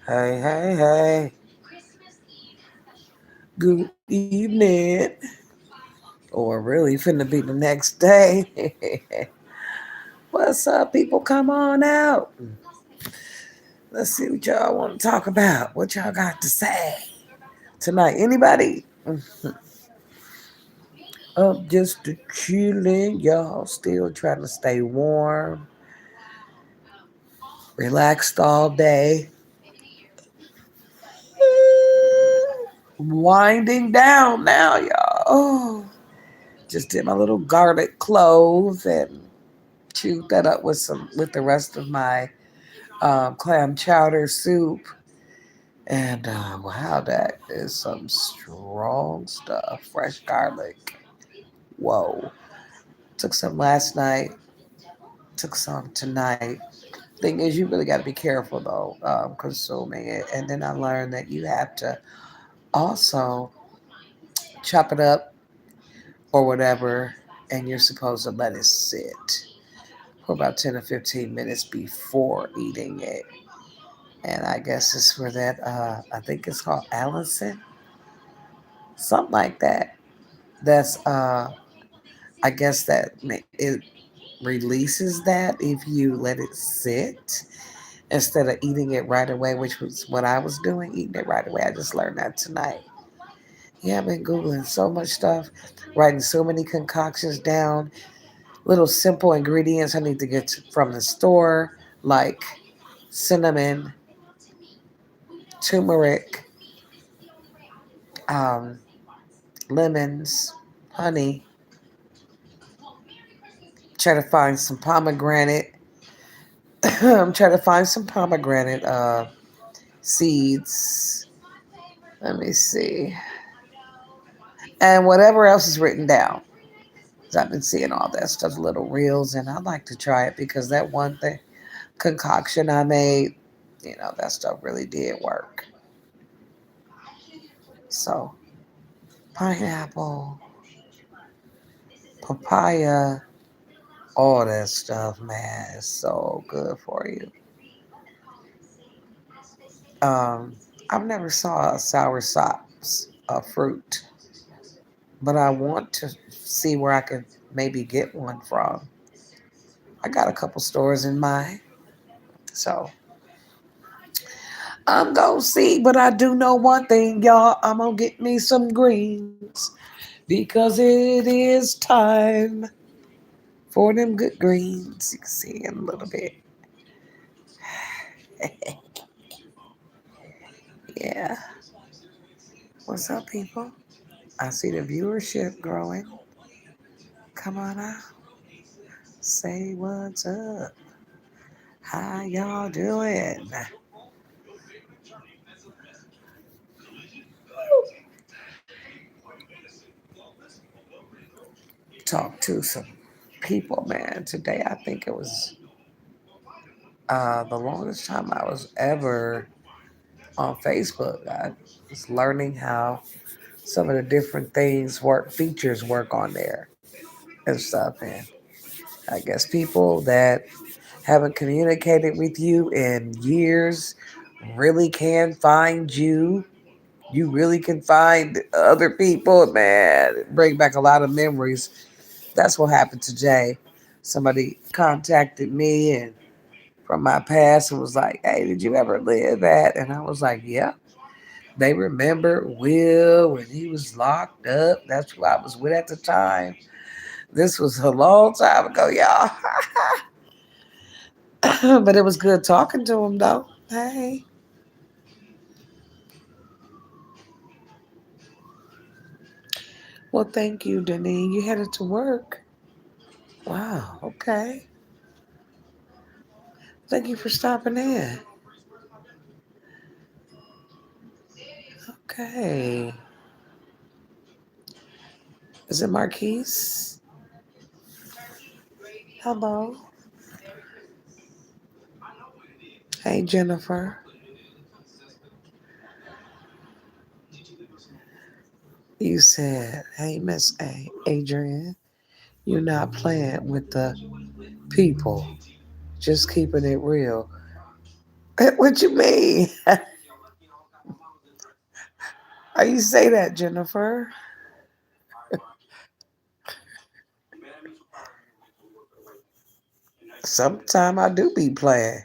Hey, hey, hey. Good evening. Or really finna be the next day. What's up, people? Come on out. Let's see what y'all want to talk about. What y'all got to say tonight? Anybody? Up just chilling. Y'all still trying to stay warm, relaxed all day. Winding down now, y'all. Oh, just did my little garlic clove and chewed that up with the rest of my clam chowder soup. And wow, that is some strong stuff. Fresh garlic. Whoa. Took some last night. Took some tonight. Thing is, you really got to be careful though, consuming it. And then I learned that you have to also chop it up or whatever, and you're supposed to let it sit for about 10 or 15 minutes before eating it. And I guess it's for that. I think it's called Allicin, something like that. That's I guess that it releases that if you let it sit instead of eating it right away, which was what I was doing, eating it right away. I just learned that tonight. Yeah, I've been googling so much stuff, writing so many concoctions down, little simple ingredients I need to get from the store, like cinnamon, turmeric, um, lemons, honey. Try to find some pomegranate. I'm trying to find some pomegranate seeds. Let me see. And whatever else is written down. 'Cause I've been seeing all that stuff, little reels, and I'd like to try it because that one thing concoction I made, that stuff really did work. So, pineapple, papaya, all that stuff, man, is so good for you. Um, I've never saw a sour sops a fruit, but I want to see where I can maybe get one from. I got a couple stores in mind, so I'm gonna see. But I do know one thing, y'all. I'm gonna get me some greens because it is time for them good greens. You can see in a little bit. Yeah. What's up, people? I see the viewership growing. Come on out. Say what's up. How y'all doing? Talk to some people, man. Today, I think it was the longest time I was ever on Facebook. I was learning how some of the different things work, features work on there and stuff. And I guess people that haven't communicated with you in years really can find you. You really can find other people, man. Bring back a lot of memories. That's what happened today. Somebody contacted me and from my past and was like, "Hey, did you ever live at?" And I was like, "Yeah." They remember Will when he was locked up. That's who I was with at the time. This was a long time ago, y'all. But it was good talking to him, though. Hey. Well, thank you, Denise. You headed to work. Wow. Okay. Thank you for stopping in. Okay. Is it Marquise? Hello. Hey, Jennifer. You said, "Hey, Miss Adrienne, you're not playing with the people, just keeping it real." What you mean? How you say that, Jennifer? Sometime I do be playing,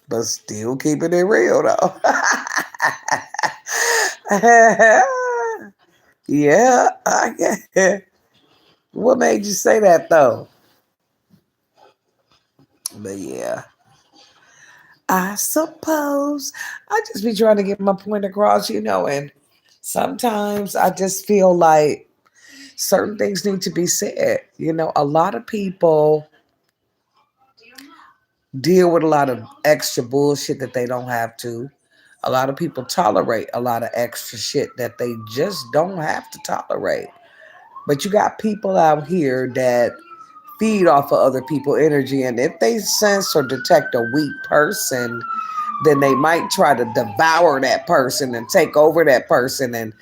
but still keeping it real though. Yeah, I get. What made you say that though? But yeah, I suppose I just be trying to get my point across, and sometimes I just feel like certain things need to be said. A lot of people deal with a lot of extra bullshit that they don't have to. A lot of people tolerate a lot of extra shit that they just don't have to tolerate. But you got people out here that feed off of other people's energy, and if they sense or detect a weak person, then they might try to devour that person and take over that person. And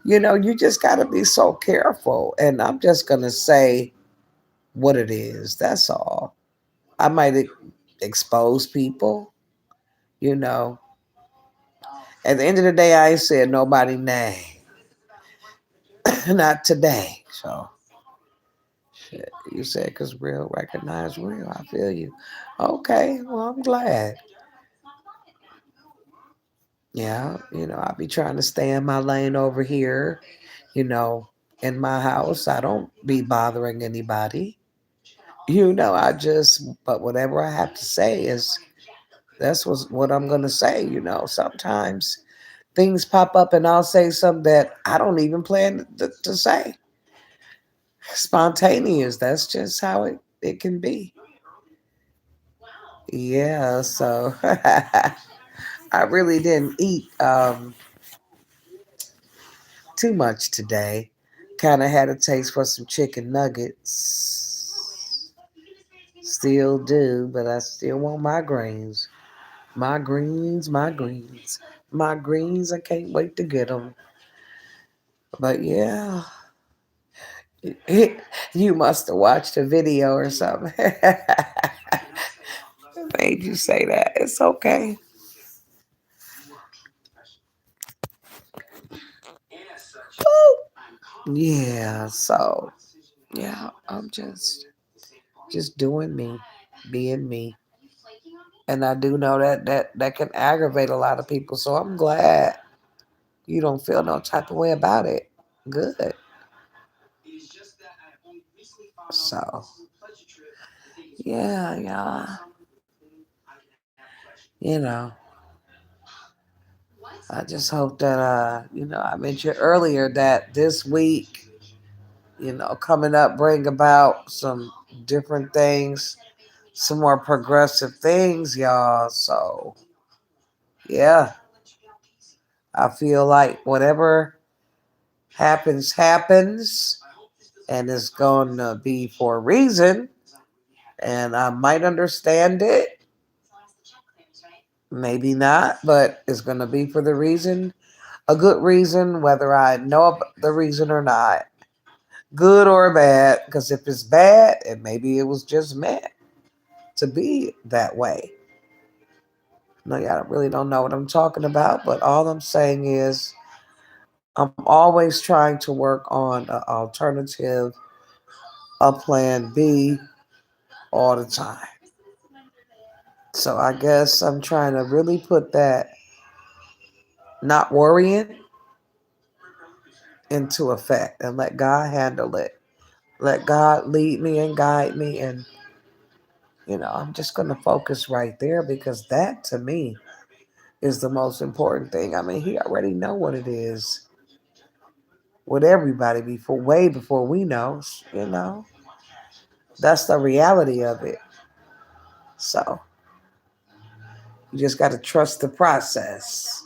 you just got to be so careful. And I'm just going to say what it is. That's all. I might expose people, you know. At the end of the day, I ain't said nobody name. Not today. So, shit, you said because real recognize real. I feel you. Okay, well, I'm glad. Yeah, I be trying to stay in my lane over here, you know, in my house. I don't be bothering anybody. But whatever I have to say that's what I'm going to say. Sometimes things pop up and I'll say something that I don't even plan to say. Spontaneous. That's just how it can be. Yeah, so I really didn't eat too much today. Kind of had a taste for some chicken nuggets. Still do, but I still want my greens. My greens, my greens. My greens, I can't wait to get them. But yeah, you must have watched a video or something. Made you say that. It's okay. Yeah, so yeah, I'm just doing me, being me. And I do know that can aggravate a lot of people. So I'm glad you don't feel no type of way about it. Good. So yeah, yeah. You know, I just hope that I mentioned earlier that this week, coming up bring about some different things, some more progressive things, y'all. So yeah, I feel like whatever happens, happens, and it's going to be for a reason. And I might understand it, maybe not, but it's going to be for the reason, a good reason, whether I know the reason or not, good or bad. Because if it's bad, and maybe it was just meant to be that way. No, y'all really don't know what I'm talking about, but all I'm saying is I'm always trying to work on an alternative, a plan B all the time. So I guess I'm trying to really put that not worrying into effect and let God handle it. Let God lead me and guide me. And, I'm just going to focus right there because that to me is the most important thing. I mean, He already know what it is with everybody way before we know. That's the reality of it. So you just got to trust the process.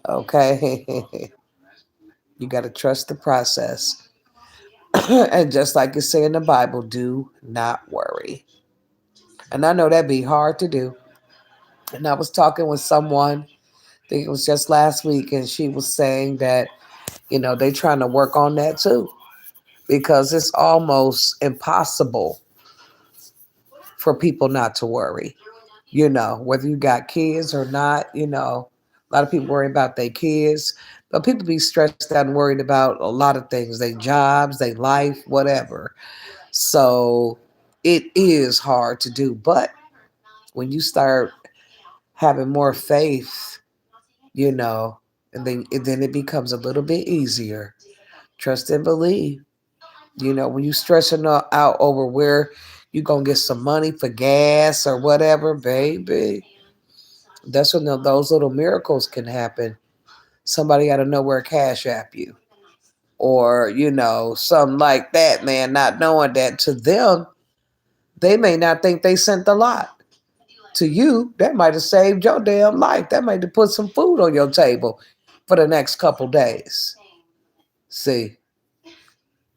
Okay. You got to trust the process. And just like you say in the Bible, do not worry. And I know that'd be hard to do. And I was talking with someone, I think it was just last week, and she was saying that, they trying to work on that too. Because it's almost impossible for people not to worry. Whether you got kids or not, A lot of people worry about their kids, but people be stressed out and worried about a lot of things, their jobs, their life, whatever. So it is hard to do. But when you start having more faith, you know, and then it becomes a little bit easier. Trust and believe. When you stressing out over where you gonna get some money for gas or whatever, baby, that's when those little miracles can happen. Somebody out of nowhere cash app you, or something like that, man. Not knowing that to them, they may not think they sent a lot. To you, that might have saved your damn life. That might have put some food on your table for the next couple days. See,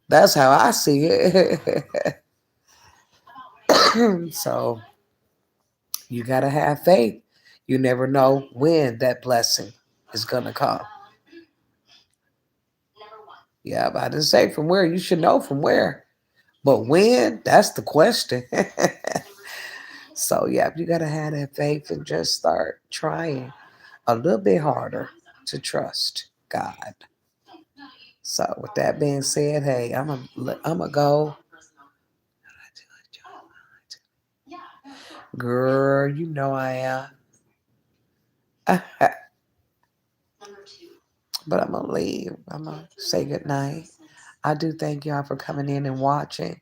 that's how I see it. So you gotta have faith. You never know when that blessing is gonna come. Yeah, but I didn't say from where. You should know from where. But when, that's the question. So yeah, you gotta have that faith and just start trying a little bit harder to trust God. So with that being said, hey, I'm a go. Girl, you know I am. But I'm gonna leave. I'm gonna say good night. I do thank y'all for coming in and watching.